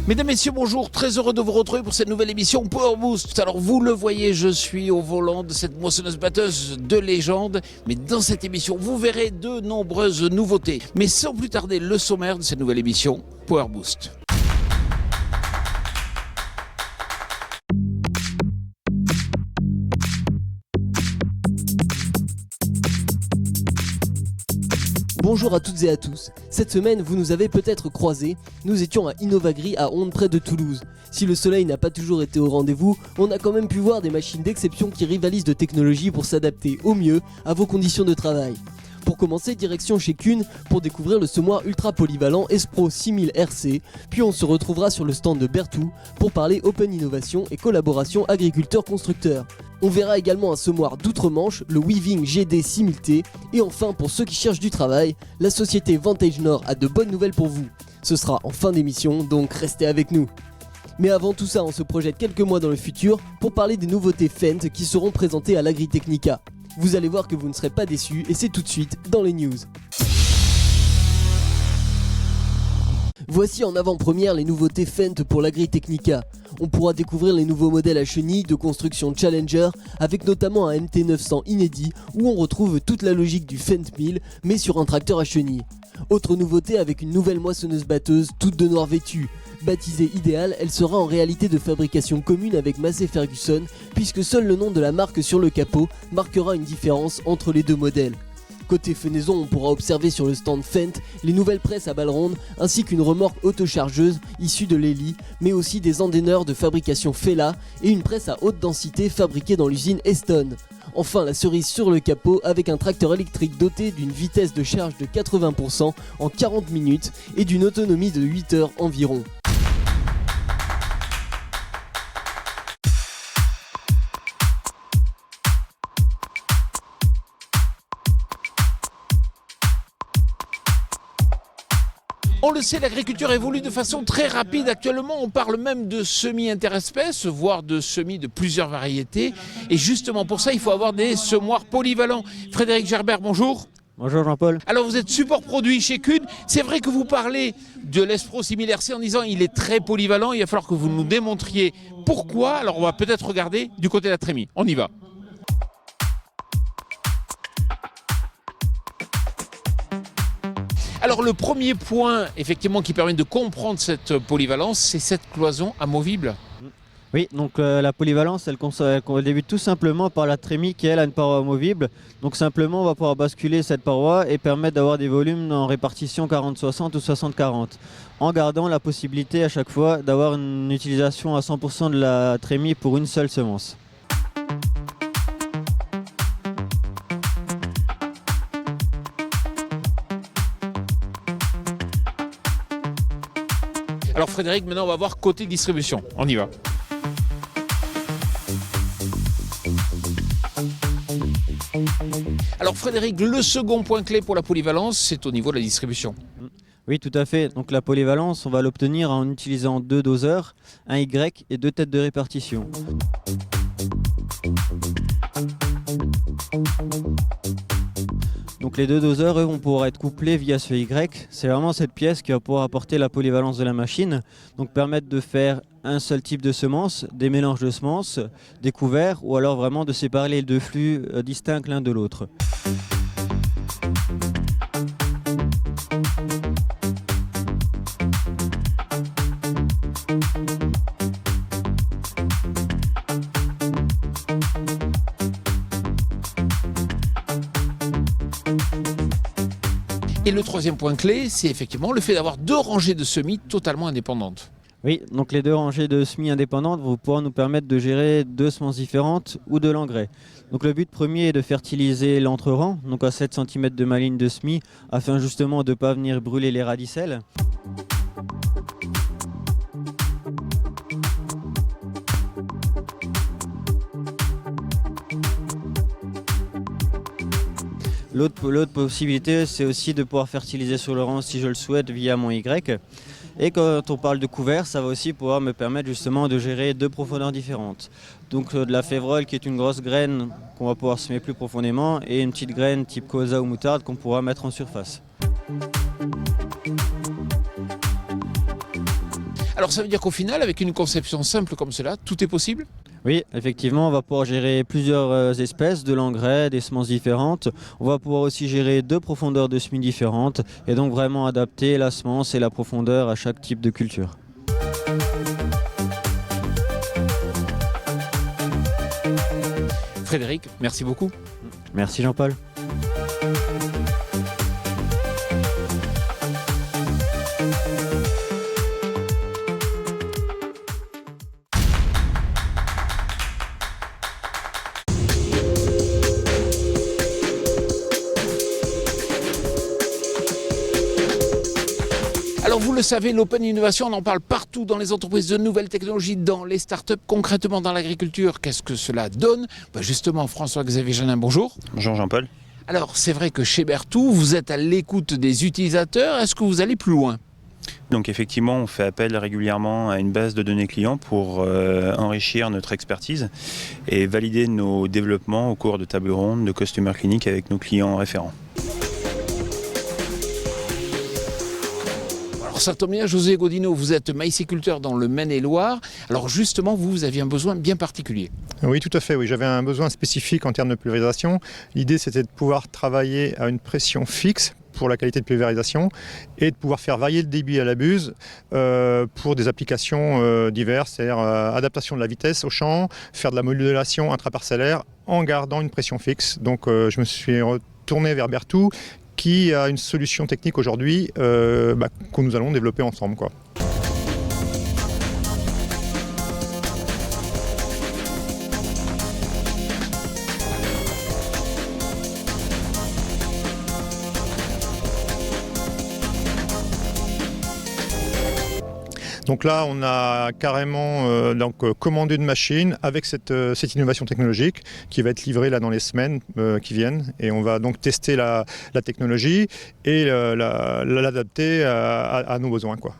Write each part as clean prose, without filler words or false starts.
Mesdames, Messieurs, bonjour, très heureux de vous retrouver pour cette nouvelle émission Power Boost. Alors vous le voyez, je suis au volant de cette moissonneuse-batteuse de légende, mais dans cette émission, vous verrez de nombreuses nouveautés. Mais sans plus tarder, le sommaire de cette nouvelle émission Power Boost. Bonjour à toutes et à tous. Cette semaine, vous nous avez peut-être croisés. Nous étions à Innovagri à Onde près de Toulouse. Si le soleil n'a pas toujours été au rendez-vous, on a quand même pu voir des machines d'exception qui rivalisent de technologie pour s'adapter au mieux à vos conditions de travail. Pour commencer, direction chez Kuhn pour découvrir le semoir ultra polyvalent Espro 6000 RC, puis on se retrouvera sur le stand de Berthoud pour parler open innovation et collaboration agriculteurs-constructeurs. On verra également un semoir d'outre-Manche, le Weaving GD 6000T, et enfin pour ceux qui cherchent du travail, la société Vantage Nord a de bonnes nouvelles pour vous. Ce sera en fin d'émission, donc restez avec nous. Mais avant tout ça, on se projette quelques mois dans le futur pour parler des nouveautés Fendt qui seront présentées à l'Agritechnica. Vous allez voir que vous ne serez pas déçus et c'est tout de suite dans les news. Voici en avant-première les nouveautés Fendt pour l'Agritechnica. On pourra découvrir les nouveaux modèles à chenilles de construction Challenger avec notamment un MT900 inédit où on retrouve toute la logique du Fendt 1000 mais sur un tracteur à chenilles. Autre nouveauté avec une nouvelle moissonneuse-batteuse toute de noir vêtue. Baptisée Idéal, elle sera en réalité de fabrication commune avec Massey Ferguson puisque seul le nom de la marque sur le capot marquera une différence entre les deux modèles. Côté fenaison, on pourra observer sur le stand Fendt les nouvelles presses à balles rondes ainsi qu'une remorque autochargeuse issue de l'Eli, mais aussi des endaineurs de fabrication Fella et une presse à haute densité fabriquée dans l'usine Eston. Enfin, la cerise sur le capot avec un tracteur électrique doté d'une vitesse de charge de 80% en 40 minutes et d'une autonomie de 8 heures environ. On le sait, l'agriculture évolue de façon très rapide. Actuellement, on parle même de semis interespèces, voire de semis de plusieurs variétés. Et justement pour ça, il faut avoir des semoirs polyvalents. Frédéric Gerbert, bonjour. Bonjour Jean-Paul. Alors vous êtes support produit chez Kuhn. C'est vrai que vous parlez de l'Espro 6000 RC en disant il est très polyvalent. Il va falloir que vous nous démontriez pourquoi. Alors on va peut-être regarder du côté de la trémie. On y va. Alors le premier point effectivement qui permet de comprendre cette polyvalence, c'est cette cloison amovible. Oui, donc la polyvalence, elle débute tout simplement par la trémie qui elle a une paroi amovible. Donc simplement on va pouvoir basculer cette paroi et permettre d'avoir des volumes en répartition 40-60 ou 60-40. En gardant la possibilité à chaque fois d'avoir une utilisation à 100% de la trémie pour une seule semence. Alors Frédéric, maintenant on va voir côté distribution. On y va. Alors Frédéric, le second point clé pour la polyvalence, c'est au niveau de la distribution. Oui, tout à fait. Donc la polyvalence, on va l'obtenir en utilisant 2 doseurs, un Y et 2 têtes de répartition. Donc les 2 doseurs, eux, vont pouvoir être couplés via ce Y. C'est vraiment cette pièce qui va pouvoir apporter la polyvalence de la machine. Donc permettre de faire un seul type de semence, des mélanges de semences, des couverts, ou alors vraiment de séparer les 2 flux distincts l'un de l'autre. Et le troisième point clé, c'est effectivement le fait d'avoir 2 rangées de semis totalement indépendantes. Oui, donc les 2 rangées de semis indépendantes vont pouvoir nous permettre de gérer 2 semences différentes ou de l'engrais. Donc le but premier est de fertiliser l'entre-rang, donc à 7 cm de ma ligne de semis, afin justement de ne pas venir brûler les radicelles. L'autre possibilité, c'est aussi de pouvoir fertiliser sur le rang si je le souhaite via mon Y. Et quand on parle de couvert, ça va aussi pouvoir me permettre justement de gérer 2 profondeurs différentes. Donc de la févrole qui est une grosse graine qu'on va pouvoir semer plus profondément et une petite graine type colza ou moutarde qu'on pourra mettre en surface. Alors ça veut dire qu'au final, avec une conception simple comme cela, tout est possible? Oui, effectivement, on va pouvoir gérer plusieurs espèces de l'engrais, des semences différentes. On va pouvoir aussi gérer 2 profondeurs de semis différentes et donc vraiment adapter la semence et la profondeur à chaque type de culture. Frédéric, merci beaucoup. Merci Jean-Paul. Alors vous le savez, l'Open Innovation, on en parle partout dans les entreprises de nouvelles technologies, dans les startups, concrètement dans l'agriculture. Qu'est-ce que cela donne? Justement, François-Xavier Janin, bonjour. Bonjour Jean-Paul. Alors c'est vrai que chez Berthoud, vous êtes à l'écoute des utilisateurs. Est-ce que vous allez plus loin? Donc effectivement, on fait appel régulièrement à une base de données clients pour enrichir notre expertise et valider nos développements au cours de tables rondes, de customer clinic avec nos clients référents. Alors ça tombe bien, José Godino, vous êtes maïsiculteur dans le Maine-et-Loire. Alors justement, vous aviez un besoin bien particulier. Oui, tout à fait. Oui. J'avais un besoin spécifique en termes de pulvérisation. L'idée, c'était de pouvoir travailler à une pression fixe pour la qualité de pulvérisation et de pouvoir faire varier le débit à la buse pour des applications diverses, c'est-à-dire adaptation de la vitesse au champ, faire de la modulation intraparcellaire en gardant une pression fixe. Donc je me suis retourné vers Berthoud qui a une solution technique aujourd'hui que nous allons développer ensemble, quoi. Donc là, on a carrément commandé une machine avec cette innovation technologique qui va être livrée là dans les semaines qui viennent. Et on va donc tester la technologie et l'adapter à nos besoins, quoi.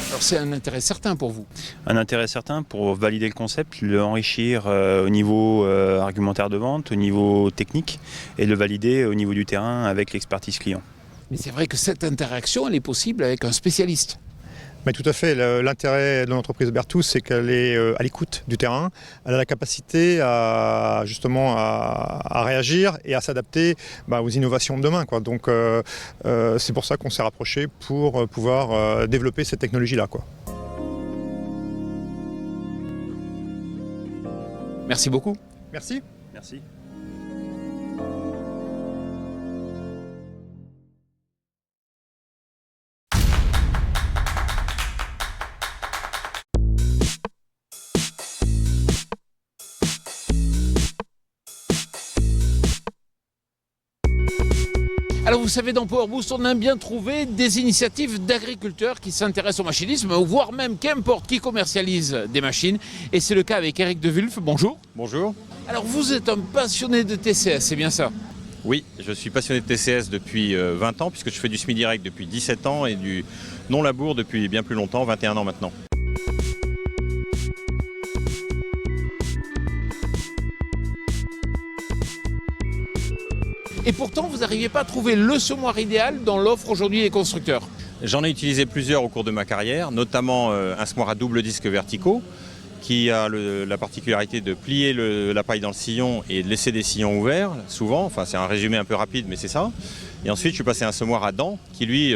Alors c'est un intérêt certain pour vous. Un intérêt certain pour valider le concept, le enrichir au niveau argumentaire de vente, au niveau technique et le valider au niveau du terrain avec l'expertise client. Mais c'est vrai que cette interaction, elle est possible avec un spécialiste. Mais tout à fait. L'intérêt de l'entreprise Berthoud, c'est qu'elle est à l'écoute du terrain. Elle a la capacité à réagir et à s'adapter aux innovations de demain, quoi. Donc c'est pour ça qu'on s'est rapproché pour pouvoir développer cette technologie-là, quoi. Merci beaucoup. Merci. Merci. Alors vous savez, dans Power Boost, on aime bien trouver des initiatives d'agriculteurs qui s'intéressent au machinisme, voire même qu'importe qui commercialise des machines. Et c'est le cas avec Eric De Wulf. Bonjour. Bonjour. Alors vous êtes un passionné de TCS, c'est bien ça? Oui, je suis passionné de TCS depuis 20 ans, puisque je fais du semi-direct depuis 17 ans et du non-labour depuis bien plus longtemps, 21 ans maintenant. Et pourtant, vous n'arrivez pas à trouver le semoir idéal dans l'offre aujourd'hui des constructeurs. J'en ai utilisé plusieurs au cours de ma carrière, notamment un semoir à double disque verticaux, qui a la particularité de plier la paille dans le sillon et de laisser des sillons ouverts, souvent. Enfin, c'est un résumé un peu rapide, mais c'est ça. Et ensuite, je suis passé à un semoir à dents, qui lui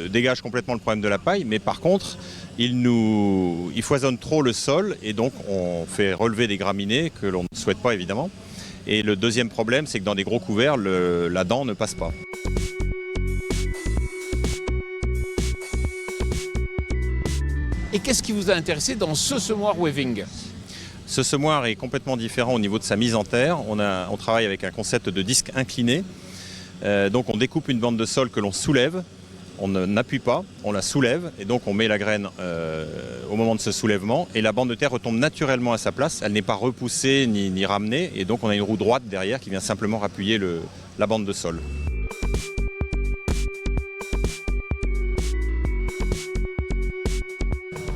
dégage complètement le problème de la paille, mais par contre, il foisonne trop le sol, et donc on fait relever des graminées que l'on ne souhaite pas, évidemment. Et le deuxième problème, c'est que dans des gros couverts, la dent ne passe pas. Et qu'est-ce qui vous a intéressé dans ce semoir Weaving? Ce semoir est complètement différent au niveau de sa mise en terre. On travaille avec un concept de disque incliné. Donc on découpe une bande de sol que l'on soulève. On n'appuie pas, on la soulève et donc on met la graine au moment de ce soulèvement et la bande de terre retombe naturellement à sa place. Elle n'est pas repoussée ni ramenée et donc on a une roue droite derrière qui vient simplement appuyer la bande de sol.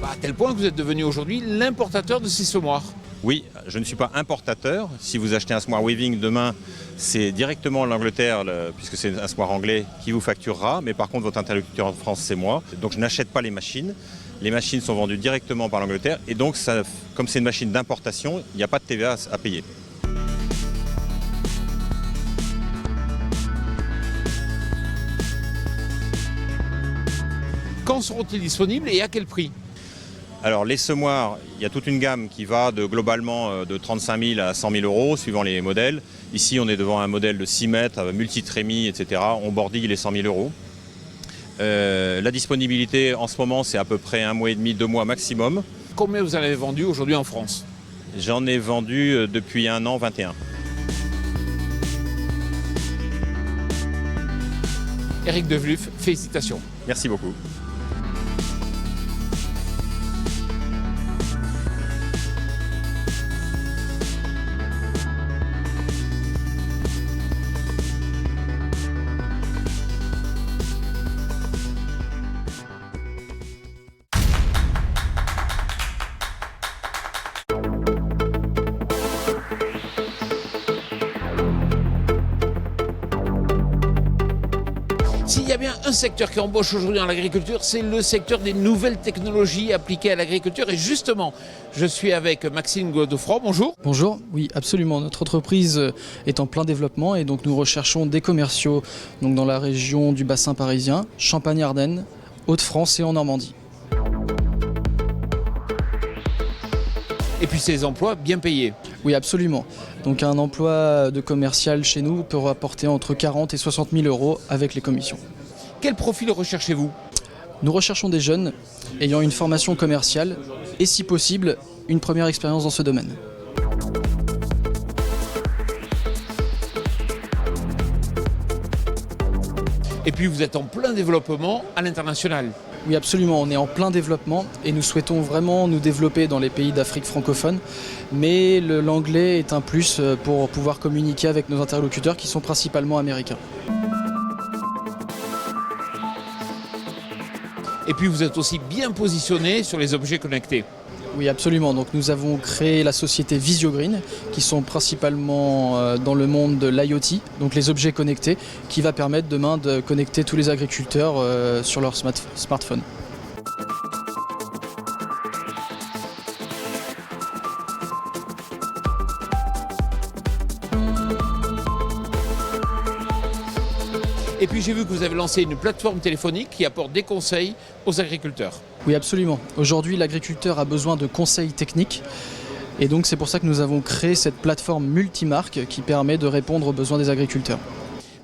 À tel point que vous êtes devenu aujourd'hui l'importateur de ces semoirs. Oui, je ne suis pas importateur. Si vous achetez un Smart Weaving demain, c'est directement l'Angleterre, puisque c'est un Smart anglais, qui vous facturera. Mais par contre, votre interlocuteur en France, c'est moi. Donc je n'achète pas les machines. Les machines sont vendues directement par l'Angleterre. Et donc, comme c'est une machine d'importation, il n'y a pas de TVA à payer. Quand seront-ils disponibles et à quel prix? Alors les semoirs, il y a toute une gamme qui va globalement de 35 000 à 100 000 euros suivant les modèles. Ici on est devant un modèle de 6 mètres, multi-trémie, etc. On bordille les 100 000 euros. La disponibilité en ce moment c'est à peu près 1 mois et demi, 2 mois maximum. Combien vous en avez vendu aujourd'hui en France? J'en ai vendu depuis 1 an 21. Éric Devluff, félicitations. Merci beaucoup. S'il y a bien un secteur qui embauche aujourd'hui dans l'agriculture, c'est le secteur des nouvelles technologies appliquées à l'agriculture. Et justement, je suis avec Maxime Godefroy. Bonjour. Bonjour, oui absolument. Notre entreprise est en plein développement et donc nous recherchons des commerciaux donc dans la région du bassin parisien, Champagne-Ardenne, Hauts-de-France et en Normandie. Et puis ces emplois bien payés. Oui absolument. Donc un emploi de commercial chez nous peut rapporter entre 40 et 60 000 euros avec les commissions. Quel profil recherchez-vous? Nous recherchons des jeunes ayant une formation commerciale et si possible une première expérience dans ce domaine. Et puis vous êtes en plein développement à l'international. Oui absolument, on est en plein développement et nous souhaitons vraiment nous développer dans les pays d'Afrique francophone, mais l'anglais est un plus pour pouvoir communiquer avec nos interlocuteurs qui sont principalement américains. Et puis vous êtes aussi bien positionné sur les objets connectés. Oui absolument, donc nous avons créé la société Visiogreen qui sont principalement dans le monde de l'IoT, donc les objets connectés, qui va permettre demain de connecter tous les agriculteurs sur leur smartphone. Et puis j'ai vu que vous avez lancé une plateforme téléphonique qui apporte des conseils aux agriculteurs. Oui absolument, aujourd'hui l'agriculteur a besoin de conseils techniques et donc c'est pour ça que nous avons créé cette plateforme multimarque qui permet de répondre aux besoins des agriculteurs.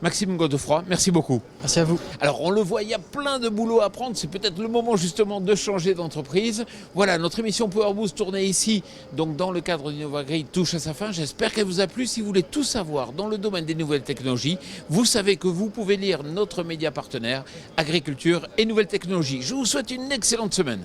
Maxime Godefroy, merci beaucoup. Merci à vous. Alors on le voit, il y a plein de boulot à prendre, c'est peut-être le moment justement de changer d'entreprise. Voilà, notre émission Power Boost tournée ici, donc dans le cadre d'InnovaGreen, touche à sa fin. J'espère qu'elle vous a plu. Si vous voulez tout savoir dans le domaine des nouvelles technologies, vous savez que vous pouvez lire notre média partenaire Agriculture et Nouvelles Technologies. Je vous souhaite une excellente semaine.